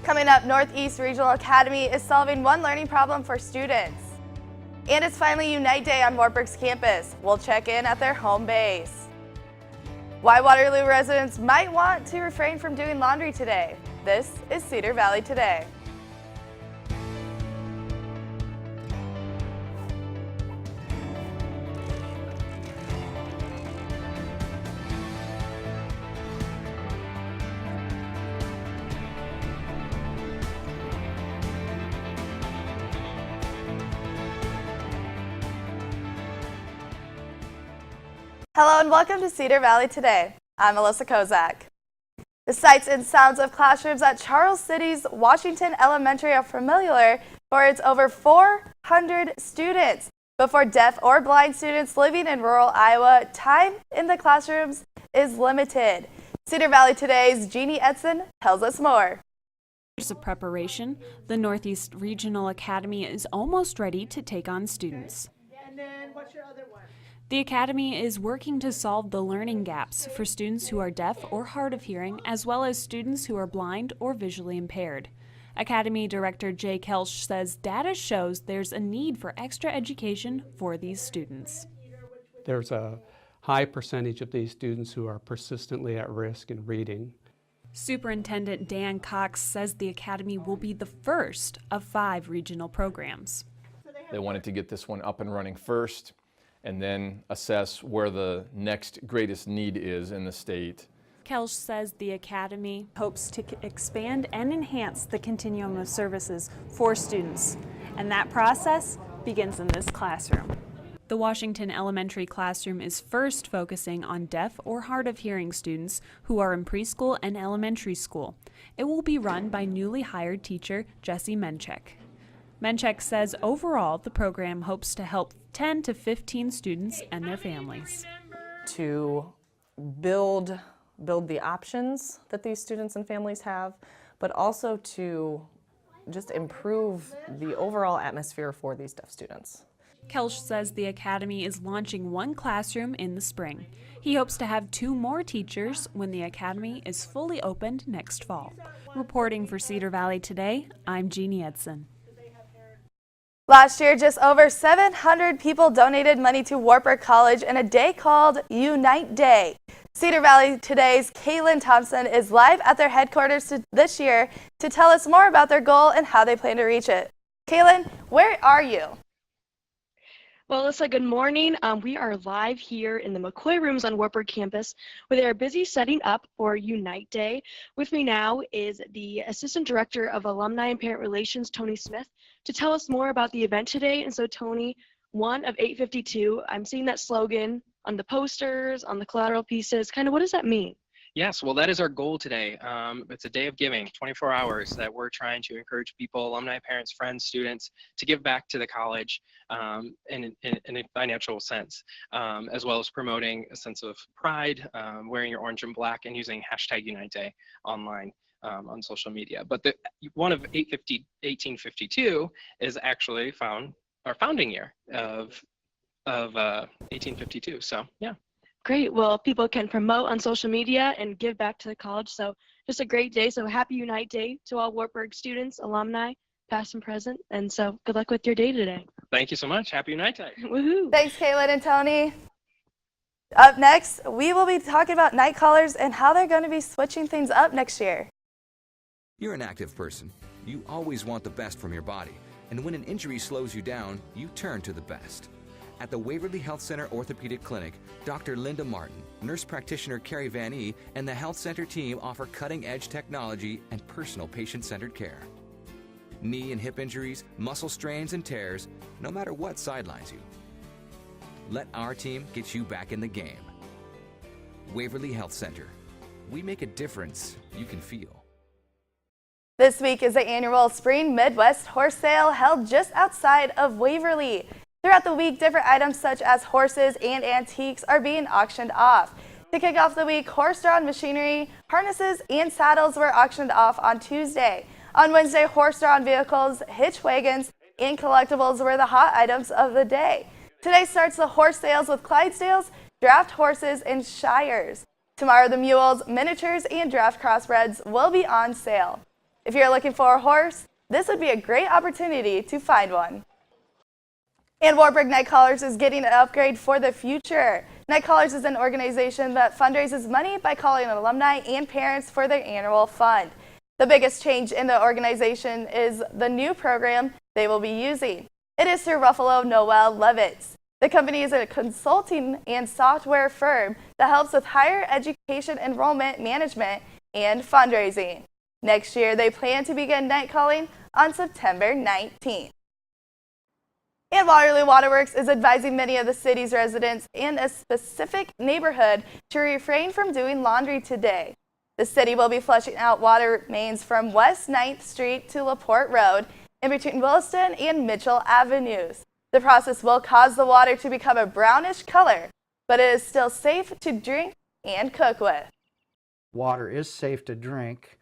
Coming up, Northeast Regional Academy is solving one learning problem for students. And it's finally Unite Day on Wartburg's campus. We'll check in at their home base. Why Waterloo residents might want to refrain from doing laundry today. This is Cedar Valley Today. Hello and welcome to Cedar Valley Today. I'm Melissa Kozak. The sights and sounds of classrooms at Charles City's Washington Elementary are familiar for its over 400 students. But for deaf or blind students living in rural Iowa, time in the classrooms is limited. Cedar Valley Today's Jeannie Edson tells us more. Years of preparation, the Northeast Regional Academy is almost ready to take on students. And then what's your other one? The Academy is working to solve the learning gaps for students who are deaf or hard of hearing, as well as students who are blind or visually impaired. Academy Director Jay Kelsch says data shows there's a need for extra education for these students. There's a high percentage of these students who are persistently at risk in reading. Superintendent Dan Cox says the Academy will be the first of 5 regional programs. They wanted to get this one up and running first, and then assess where the next greatest need is in the state. Kelsch says the Academy hopes to expand and enhance the continuum of services for students, and that process begins in this classroom. The Washington Elementary classroom is first focusing on deaf or hard of hearing students who are in preschool and elementary school. It will be run by newly hired teacher Jesse Menchek. Menchek says overall the program hopes to help 10 to 15 students and their families. To build the options that these students and families have, but also to just improve the overall atmosphere for these deaf students. Kelsch says the Academy is launching 1 classroom in the spring. He hopes to have 2 more teachers when the Academy is fully opened next fall. Reporting for Cedar Valley Today, I'm Jeannie Edson. Last year, just over 700 people donated money to Wartburg College in a day called Unite Day. Cedar Valley Today's Kaylin Thompson is live at their headquarters this year to tell us more about their goal and how they plan to reach it. Kaylin, where are you? Well, Alyssa, good morning. We are live here in the McCoy Rooms on Wartburg campus, where they are busy setting up for Unite Day. With me now is the Assistant Director of Alumni and Parent Relations, Tony Smith, to tell us more about the event today. And so, Tony, 1 of 852, I'm seeing that slogan on the posters, on the collateral pieces. Kind of what does that mean? Yes, well, that is our goal today. It's a day of giving, 24 hours, that we're trying to encourage people, alumni, parents, friends, students, to give back to the college in a financial sense, as well as promoting a sense of pride, wearing your orange and black, and using hashtag Unite Day online on social media. But the one of 1852 is actually our founding year of 1852. So yeah. Great. Well, people can promote on social media and give back to the college. So just a great day. So happy Unite Day to all Wartburg students, alumni, past and present. And so good luck with your day today. Thank you so much. Happy Unite Day. Woohoo. Thanks, Kaylin and Tony. Up next, we will be talking about night callers and how they're going to be switching things up next year. You're an active person. You always want the best from your body. And when an injury slows you down, you turn to the best. At the Waverly Health Center Orthopedic Clinic, Dr. Linda Martin, nurse practitioner Carrie Van E, and the Health Center team offer cutting-edge technology and personal patient-centered care. Knee and hip injuries, muscle strains and tears, no matter what sidelines you. Let our team get you back in the game. Waverly Health Center. We make a difference you can feel. This week is the annual Spring Midwest Horse Sale held just outside of Waverly. Throughout the week, different items such as horses and antiques are being auctioned off. To kick off the week, horse-drawn machinery, harnesses, and saddles were auctioned off on Tuesday. On Wednesday, horse-drawn vehicles, hitch wagons, and collectibles were the hot items of the day. Today starts the horse sales with Clydesdales, draft horses, and Shires. Tomorrow, the mules, miniatures, and draft crossbreds will be on sale. If you're looking for a horse, this would be a great opportunity to find one. And Wartburg Night Callers is getting an upgrade for the future. Night Callers is an organization that fundraises money by calling alumni and parents for their annual fund. The biggest change in the organization is the new program they will be using. It is through Ruffalo Noel Levitz. The company is a consulting and software firm that helps with higher education enrollment management and fundraising. Next year, they plan to begin night calling on September 19th. And Waterloo Waterworks is advising many of the city's residents in a specific neighborhood to refrain from doing laundry today. The city will be flushing out water mains from West 9th Street to LaPorte Road in between Williston and Mitchell Avenues. The process will cause the water to become a brownish color, but it is still safe to drink and cook with. Water is safe to drink.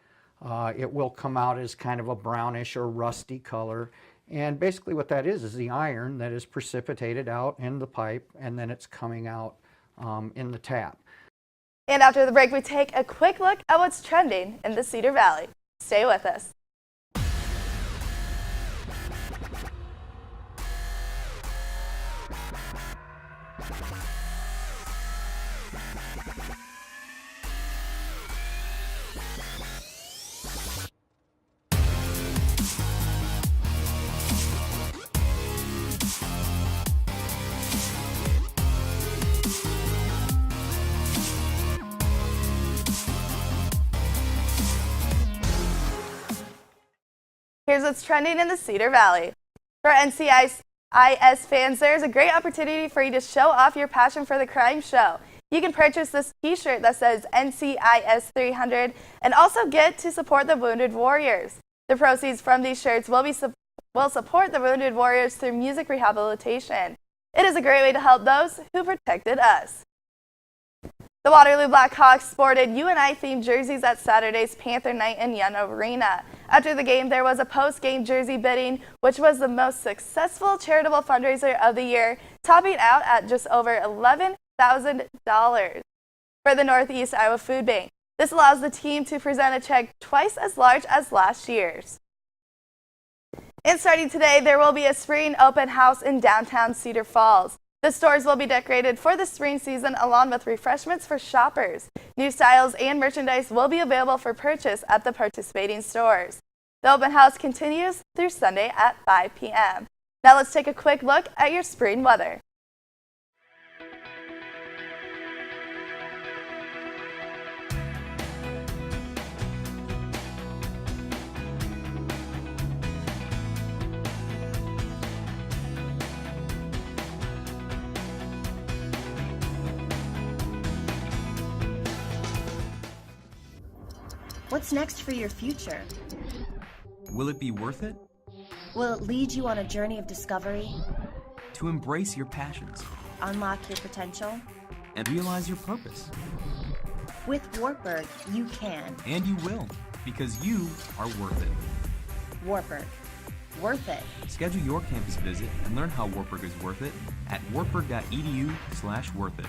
It will come out as kind of a brownish or rusty color. And basically what that is the iron that is precipitated out in the pipe, and then it's coming out in the tap. And after the break, we take a quick look at what's trending in the Cedar Valley. Stay with us. Here's what's trending in the Cedar Valley. For NCIS fans, there's a great opportunity for you to show off your passion for the crime show. You can purchase this t-shirt that says NCIS 300 and also get to support the Wounded Warriors. The proceeds from these shirts will support the Wounded Warriors through music rehabilitation. It is a great way to help those who protected us. The Waterloo Blackhawks sported UNI-themed jerseys at Saturday's Panther Night in Yonge Arena. After the game, there was a post-game jersey bidding, which was the most successful charitable fundraiser of the year, topping out at just over $11,000 for the Northeast Iowa Food Bank. This allows the team to present a check twice as large as last year's. And starting today, there will be a spring open house in downtown Cedar Falls. The stores will be decorated for the spring season along with refreshments for shoppers. New styles and merchandise will be available for purchase at the participating stores. The open house continues through Sunday at 5 p.m. Now let's take a quick look at your spring weather. What's next for your future? Will it be worth it? Will it lead you on a journey of discovery? To embrace your passions. Unlock your potential? And realize your purpose. With Wartburg, you can. And you will, because you are worth it. Wartburg. Worth it. Schedule your campus visit and learn how Wartburg is worth it at wartburg.edu/worthit.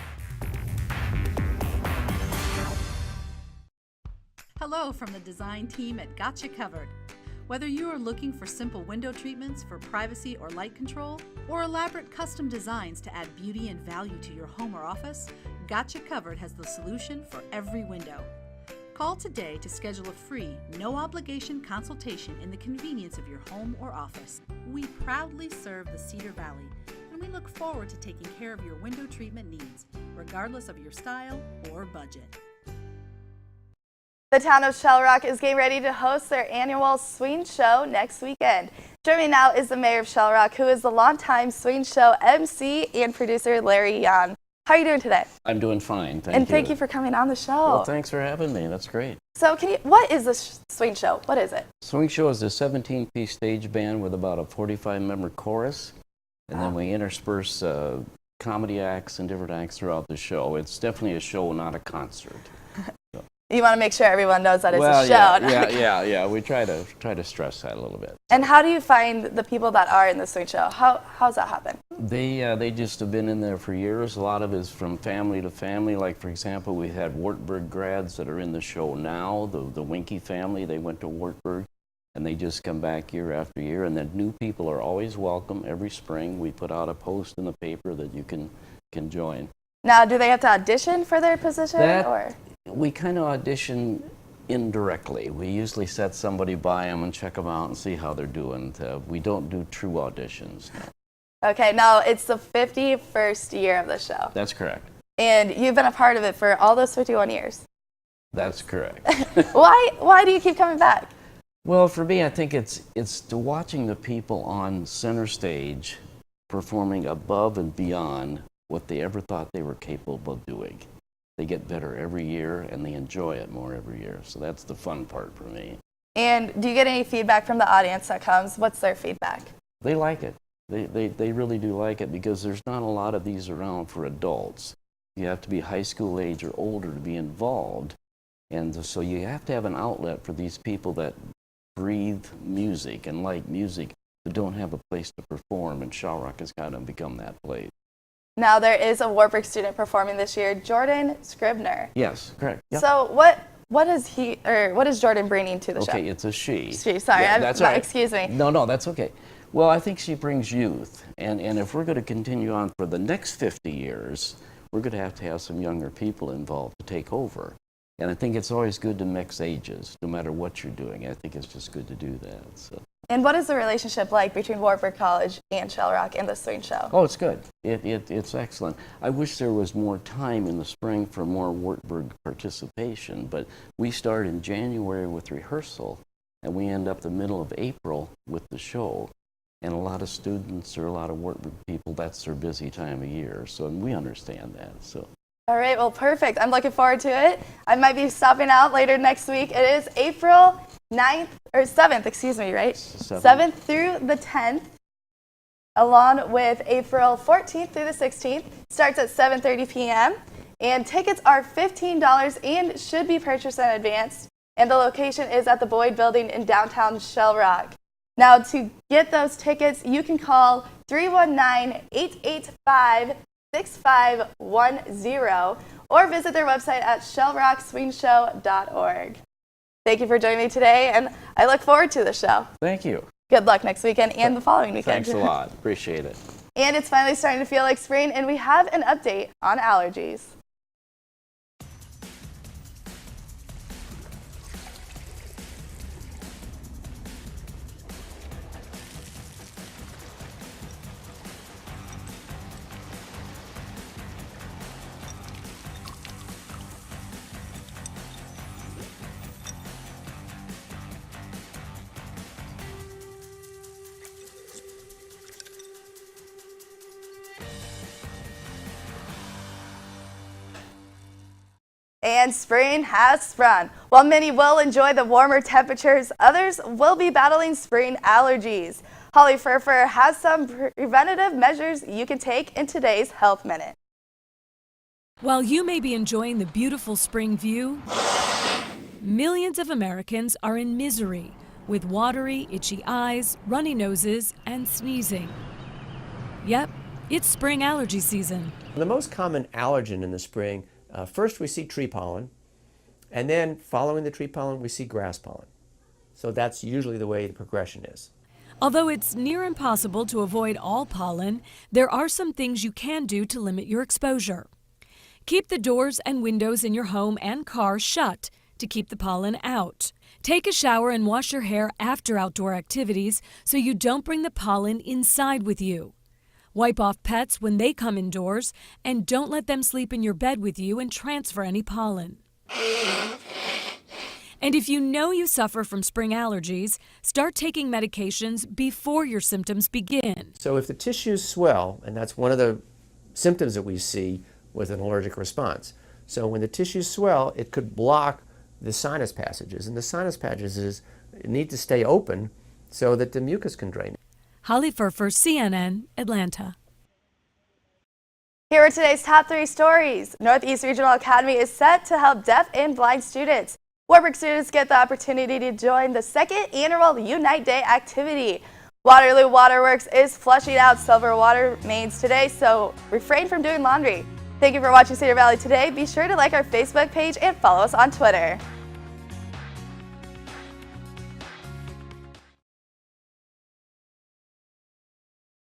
Hello from the design team at Gotcha Covered. Whether you are looking for simple window treatments for privacy or light control, or elaborate custom designs to add beauty and value to your home or office, Gotcha Covered has the solution for every window. Call today to schedule a free, no-obligation consultation in the convenience of your home or office. We proudly serve the Cedar Valley, and we look forward to taking care of your window treatment needs, regardless of your style or budget. The town of Shell Rock is getting ready to host their annual swing show next weekend. Joining me now is the mayor of Shell Rock, who is the longtime swing show MC and producer, Larry Yan. How are you doing today? I'm doing fine, thank you. And thank you for coming on the show. Well, thanks for having me. That's great. So what is the swing show? What is it? Swing show is a 17-piece stage band with about a 45-member chorus, and then we intersperse comedy acts and different acts throughout the show. It's definitely a show, not a concert. You want to make sure everyone knows that it's a show. Yeah. We try to stress that a little bit. And how do you find the people that are in the swing show? How's that happen? They just have been in there for years. A lot of it is from family to family. Like, for example, we had Wartburg grads that are in the show now. The Winky family, they went to Wartburg. and they just come back year after year, and then new people are always welcome. Every spring we put out a post in the paper that you can join. Now, do they have to audition for their position? Or We kind of audition indirectly. We usually set somebody by them and check them out and see how they're doing. We don't do true auditions. Okay, now it's the 51st year of the show. That's correct. And you've been a part of it for all those 51 years. That's correct. Why do you keep coming back? Well, for me, I think it's to watching the people on center stage performing above and beyond what they ever thought they were capable of doing. They get better every year, and they enjoy it more every year. So that's the fun part for me. And do you get any feedback from the audience that comes? What's their feedback? They like it. They really do like it, because there's not a lot of these around for adults. You have to be high school age or older to be involved. And so you have to have an outlet for these people that breathe music and like music, but don't have a place to perform, and Shell Rock has kind of become that place. Now there is a Wartburg student performing this year, Jordan Scribner. Yes, correct. Yep. So what is Jordan bringing to the show? Okay, it's a she. She, sorry, yeah, that's right. Excuse me. No, that's okay. Well, I think she brings youth, and if we're going to continue on for the next 50 years, we're going to have some younger people involved to take over. And I think it's always good to mix ages, no matter what you're doing. I think it's just good to do that. So. And what is the relationship like between Wartburg College and Shell Rock and the swing show? Oh, it's good. It's excellent. I wish there was more time in the spring for more Wartburg participation, but we start in January with rehearsal, and we end up the middle of April with the show. And a lot of students or a lot of Wartburg people, that's their busy time of year. So and we understand that. So. All right, well, perfect. I'm looking forward to it. I might be stopping out later next week. It is April 7th, excuse me, right? 7th through the 10th, along with April 14th through the 16th. Starts at 7:30 p.m. And tickets are $15 and should be purchased in advance. And the location is at the Boyd Building in downtown Shell Rock. Now, to get those tickets, you can call 319-885-6510 or visit their website at shellrockswingshow.org. Thank you for joining me today, and I look forward to the show. Thank you. Good luck next weekend and the following weekend. Thanks a lot. Appreciate it. And it's finally starting to feel like spring, and we have an update on allergies. And spring has sprung. While many will enjoy the warmer temperatures, others will be battling spring allergies. Holly Furfer has some preventative measures you can take in today's Health Minute. While you may be enjoying the beautiful spring view, millions of Americans are in misery with watery, itchy eyes, runny noses, and sneezing. Yep, it's spring allergy season. The most common allergen in the spring, first we see tree pollen, and then following the tree pollen we see grass pollen. So that's usually the way the progression is. Although it's near impossible to avoid all pollen, there are some things you can do to limit your exposure. Keep the doors and windows in your home and car shut to keep the pollen out. Take a shower and wash your hair after outdoor activities so you don't bring the pollen inside with you. Wipe off pets when they come indoors, and don't let them sleep in your bed with you and transfer any pollen. And if you know you suffer from spring allergies, start taking medications before your symptoms begin. So if the tissues swell, and that's one of the symptoms that we see with an allergic response. So when the tissues swell, it could block the sinus passages, and the sinus passages need to stay open so that the mucus can drain. Holly Furfer, CNN, Atlanta. Here are today's top 3 stories. Northeast Regional Academy is set to help deaf and blind students. Wartburg students get the opportunity to join the second annual Unite Day activity. Waterloo Waterworks is flushing out silver water mains today, so refrain from doing laundry. Thank you for watching Cedar Valley Today. Be sure to like our Facebook page and follow us on Twitter.